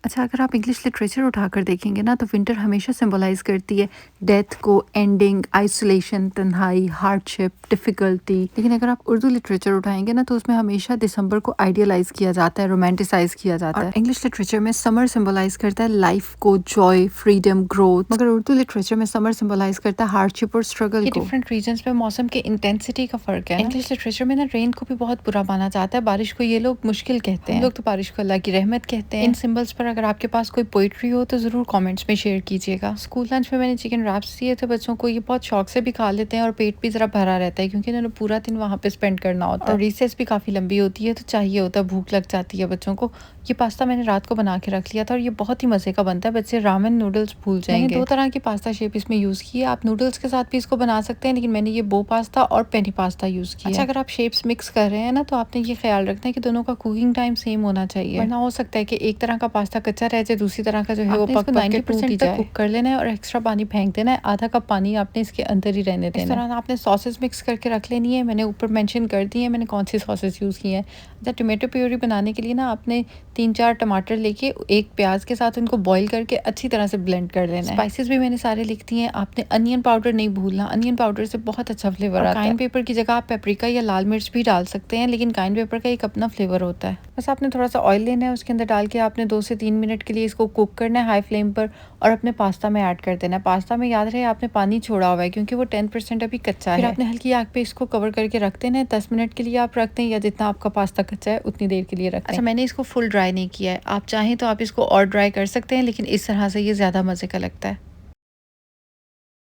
अच्छा, अगर आप इंग्लिश लिटरेचर उठाकर देखेंगे ना तो विंटर हमेशा सिंबलाइज करती है डेथ को, एंडिंग, आइसोलेशन, तन्हाई, हार्डशिप, डिफिकल्टी। लेकिन अगर आप उर्दू लिटरेचर उठाएंगे ना तो उसमें हमेशा दिसंबर को आइडियलाइज किया जाता है, रोमांटिसाइज किया जाता है। इंग्लिश लिटरेचर में समर सिंबलाइज करता है लाइफ को, जॉय, फ्रीडम, ग्रोथ, मगर उर्दू लिटरेचर में समर सिंबलाइज करता है हार्डशिप और स्ट्रगल को। डिफरेंट रीजन्स में मौसम के इंटेंसिटी का फर्क है। इंग्लिश लिटरेचर में ना रेन को भी बहुत बुरा माना जाता है, बारिश को ये लोग मुश्किल कहते हैं, लोग तो बारिश को अल्लाह की रहमत कहते हैं। इन सिंबल्स पर अगर आपके पास कोई पोइट्री हो तो जरूर कमेंट्स में शेयर कीजिएगा। स्कूल लंच में मैंने चिकन रैप्स दिए थे बच्चों को, ये बहुत शौक से भी खा लेते हैं और पेट भी जरा भरा रहता है क्योंकि इन्होंने पूरा दिन वहाँ पे स्पेंड करना होता है और रिसेस भी काफी लंबी होती है तो चाहिए होता है, भूख लग जाती है बच्चों को। ये पास्ता मैंने रात को बना के रख लिया था और ये बहुत ही मजे का बनता है, बच्चे रामेन नूडल्स भूल जाएंगे। मैंने 2 तरह की पास्ता शेप इसमें यूज की है, आप नूडल्स के साथ भी इसको बना सकते हैं, लेकिन मैंने ये बो पास्ता और पेनी पास्ता यूज किया। अच्छा, अगर आप शेप्स मिक्स कर रहे हैं ना तो आपने ये ख्याल रखना है कि दोनों का कुकिंग टाइम सेम होना चाहिए, वरना हो सकता है कि एक तरह का पास्ता कच्चा रह जाए, दूसरी तरह का जो है वो पक 90% तक कुक कर लेना है और एक्स्ट्रा पानी फेंक देना है, आधा कप पानी आपने इसके अंदर ही रहने देना है। इस तरह आपने सॉसेस मिक्स करके रख लेनी है, मैंने ऊपर मेंशन कर दी है मैंने कौन सी सॉसेस यूज की है। अच्छा, टोमेटो प्यूरी बनाने के लिए ना आपने 3-4 टमाटर लेके एक प्याज के साथ उनको बॉईल करके अच्छी तरह से ब्लेंड कर लेना है। स्पाइसेस भी मैंने सारे लिख दिए हैं, आपने अनियन पाउडर नहीं भूलना, अनियन पाउडर से बहुत अच्छा फ्लेवर आता है। काइन पेपर की जगह आप पेपरिका या लाल मिर्च भी डाल सकते हैं, लेकिन काइन पेपर का एक अपना फ्लेवर होता है। बस आपने थोड़ा सा ऑयल लेना है, उसके अंदर डाल के आपने 2 से 3 मिनट के लिए इसको कुक करना है हाई फ्लेम पर और अपने पास्ता में ऐड कर देना है। पास्ता में याद रहे आपने पानी छोड़ा हुआ है क्योंकि वो 10% अभी कच्चा है। फिर आपने हल्की आग पे इसको कवर करके रख देना है, 10 मिनट के लिए आप रखते हैं या जितना आपका पास्ता कच्चा है उतनी देर के लिए रखते हैं। अच्छा, मैंने इसको फुल ड्राई नहीं किया है, आप चाहें तो आप इसको और ड्राई कर सकते हैं, लेकिन इस तरह से ये ज्यादा मजे का लगता है।